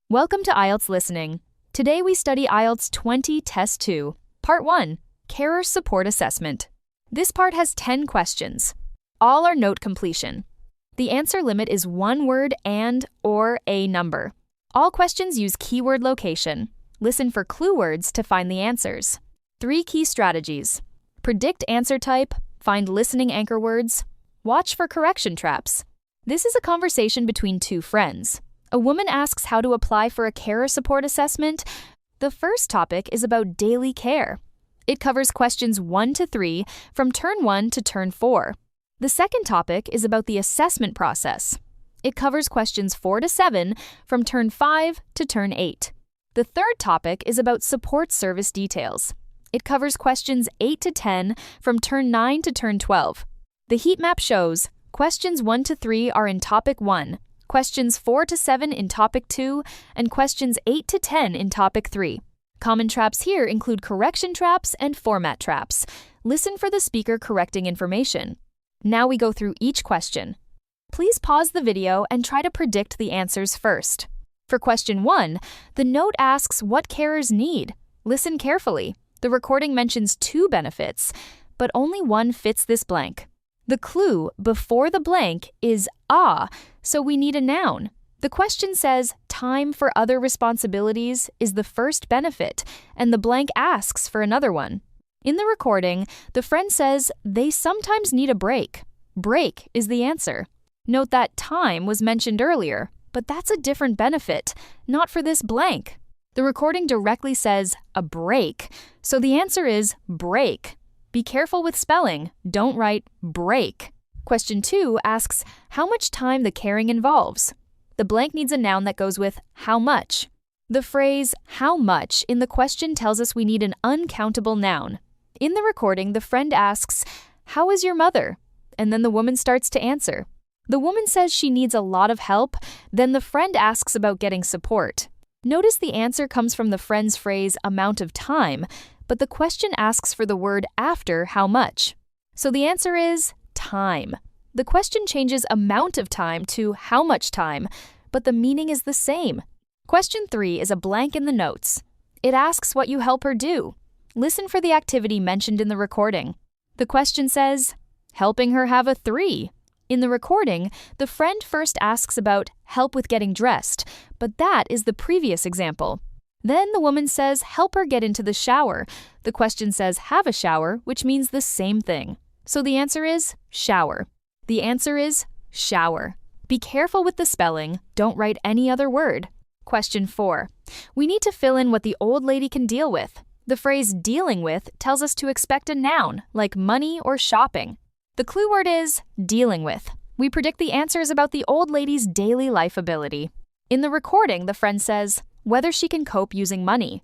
Welcome to IELTS Listening. Today we study IELTS 20 Test 2, Part 1, Carer Support Assessment. This part has 10 questions. All are note completion. The answer limit is one word and/or a number. All questions use keyword location. Listen for clue words to find the answers. 3 key strategies. Predict answer type, find listening anchor words, watch for correction traps. This is a conversation between two friends. A woman asks how to apply for a carer support assessment. The first topic is about daily care. It covers questions 1 to 3 from turn 1 to turn 4. The second topic is about the assessment process. It covers questions 4 to 7 from turn 5 to turn 8. The third topic is about support service details. It covers questions 8 to 10 from turn 9 to turn 12. The heat map shows questions 1 to 3 are in topic 1, questions 4 to 7 in topic 2, and questions 8 to 10 in topic 3. Common traps here include correction traps and format traps. Listen for the speaker correcting information. Now we go through each question. Please pause the video and try to predict the answers first. For question 1, the note asks what carers need. Listen carefully. The recording mentions 2 benefits, but only one fits this blank. The clue before the blank is so we need a noun. The question says time for other responsibilities is the first benefit, and the blank asks for another one. In the recording, the friend says they sometimes need a break. Break is the answer. Note that time was mentioned earlier, but that's a different benefit, not for this blank. The recording directly says a break, so the answer is break. Be careful with spelling. Don't write break. Question 2 asks how much time the caring involves. The blank needs a noun that goes with how much. The phrase how much in the question tells us we need an uncountable noun. In the recording, the friend asks, "How is your mother?" And then the woman starts to answer. The woman says she needs a lot of help, then the friend asks about getting support. Notice the answer comes from the friend's phrase amount of time, but the question asks for the word after how much. So the answer is time. The question changes amount of time to how much time, but the meaning is the same. Question 3 is a blank in the notes. It asks what you help her do. Listen for the activity mentioned in the recording. The question says, helping her have a 3. In the recording, the friend first asks about help with getting dressed, but that is the previous example. Then the woman says, help her get into the shower. The question says, have a shower, which means the same thing. So the answer is shower. The answer is shower. Be careful with the spelling. Don't write any other word. Question 4. We need to fill in what the old lady can deal with. The phrase dealing with tells us to expect a noun, like money or shopping. The clue word is dealing with. We predict the answers about the old lady's daily life ability. In the recording, the friend says, whether she can cope using money.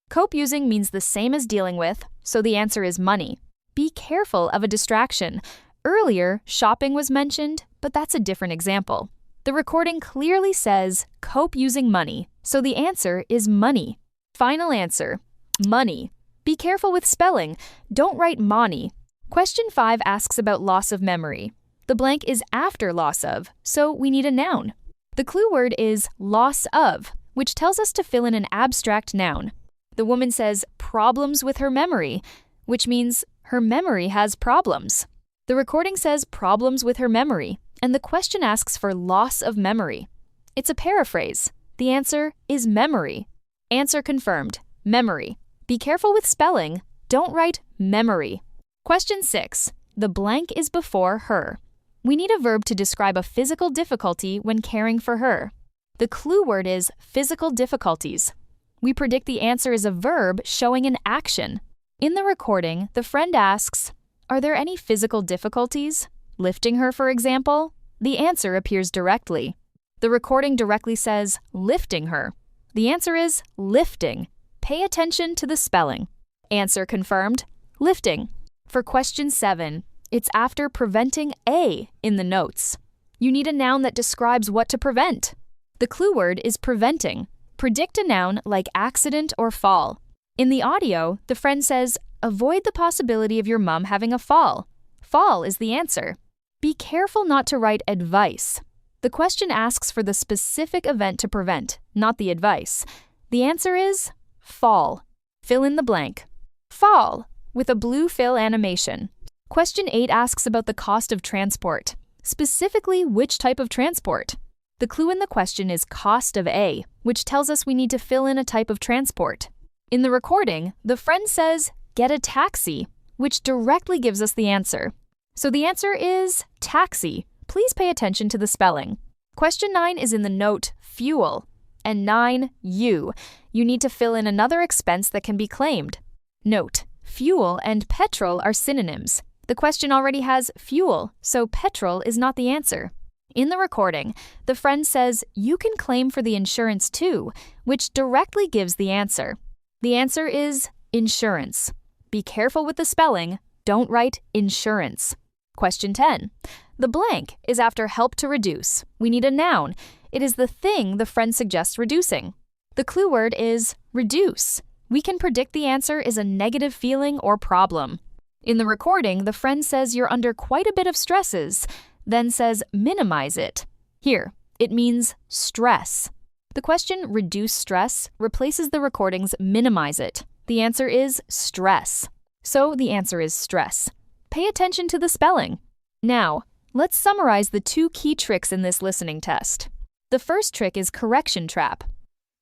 Cope using means the same as dealing with, so the answer is money. Be careful of a distraction. Earlier, shopping was mentioned, but that's a different example. The recording clearly says cope using money, so the answer is money. Final answer, money. Be careful with spelling. Don't write money. Question 5 asks about loss of memory. The blank is after loss of, so we need a noun. The clue word is loss of, which tells us to fill in an abstract noun. The woman says problems with her memory, which means her memory has problems. The recording says problems with her memory, and the question asks for loss of memory. It's a paraphrase. The answer is memory. Answer confirmed, memory. Be careful with spelling. Don't write memory. Question 6. The blank is before her. We need a verb to describe a physical difficulty when caring for her. The clue word is physical difficulties. We predict the answer is a verb showing an action. In the recording, the friend asks, are there any physical difficulties? Lifting her, for example? The answer appears directly. The recording directly says lifting her. The answer is lifting. Pay attention to the spelling. Answer confirmed, lifting. For question 7, it's after preventing a in the notes. You need a noun that describes what to prevent. The clue word is preventing. Predict a noun like accident or fall. In the audio, the friend says, avoid the possibility of your mom having a fall. Fall is the answer. Be careful not to write advice. The question asks for the specific event to prevent, not the advice. The answer is fall. Fill in the blank. Fall, with a blue fill animation. Question 8 asks about the cost of transport. Specifically, which type of transport? The clue in the question is cost of A, which tells us we need to fill in a type of transport. In the recording, the friend says, "Get a taxi," which directly gives us the answer. So the answer is taxi. Please pay attention to the spelling. Question 9 is in the note fuel, and 9, you. You need to fill in another expense that can be claimed. Note, fuel and petrol are synonyms. The question already has fuel, so petrol is not the answer. In the recording, the friend says, "You can claim for the insurance too," which directly gives the answer. The answer is insurance. Be careful with the spelling. Don't write insurance. Question 10. The blank is after help to reduce. We need a noun. It is the thing the friend suggests reducing. The clue word is reduce. We can predict the answer is a negative feeling or problem. In the recording, the friend says you're under quite a bit of stresses, then says minimize it. Here, it means stress. The question reduce stress replaces the recording's minimize it. The answer is stress. So the answer is stress. Pay attention to the spelling. Now, let's summarize the 2 key tricks in this listening test. The first trick is correction trap.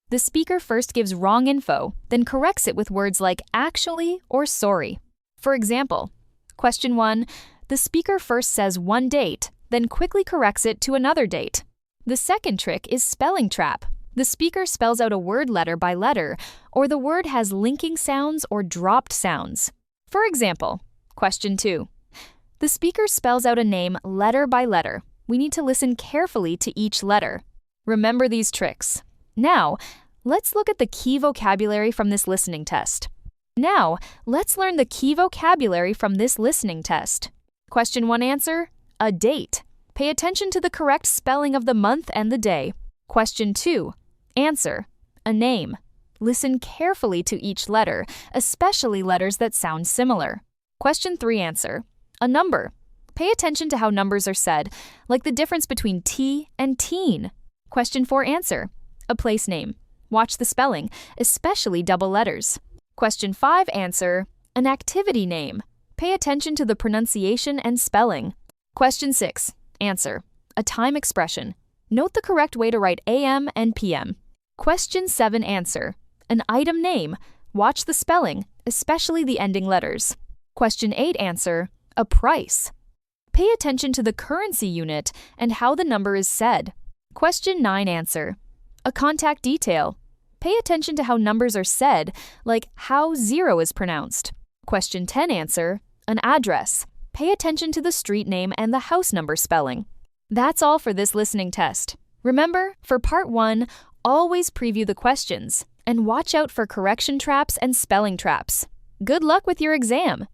The speaker first gives wrong info, then corrects it with words like actually or sorry. For example, question 1, the speaker first says one date, then quickly corrects it to another date. The second trick is spelling trap. The speaker spells out a word letter by letter, or the word has linking sounds or dropped sounds. For example, question 2, the speaker spells out a name letter by letter. We need to listen carefully to each letter. Remember these tricks. Now, let's look at the key vocabulary from this listening test. Now, let's learn the key vocabulary from this listening test. Question 1 answer, a date. Pay attention to the correct spelling of the month and the day. Question 2, answer, a name. Listen carefully to each letter, especially letters that sound similar. Question 3 answer, a number. Pay attention to how numbers are said, like the difference between T and teen. Question 4 answer, a place name. Watch the spelling, especially double letters. Question 5 answer, an activity name. Pay attention to the pronunciation and spelling. Question 6 answer, a time expression. Note the correct way to write AM and PM. Question 7 answer, an item name. Watch the spelling, especially the ending letters. Question 8 answer, a price. Pay attention to the currency unit and how the number is said. Question 9 answer, a contact detail. Pay attention to how numbers are said, like how 0 is pronounced. Question 10 answer, an address. Pay attention to the street name and the house number spelling. That's all for this listening test. Remember, for part 1, always preview the questions and watch out for correction traps and spelling traps. Good luck with your exam!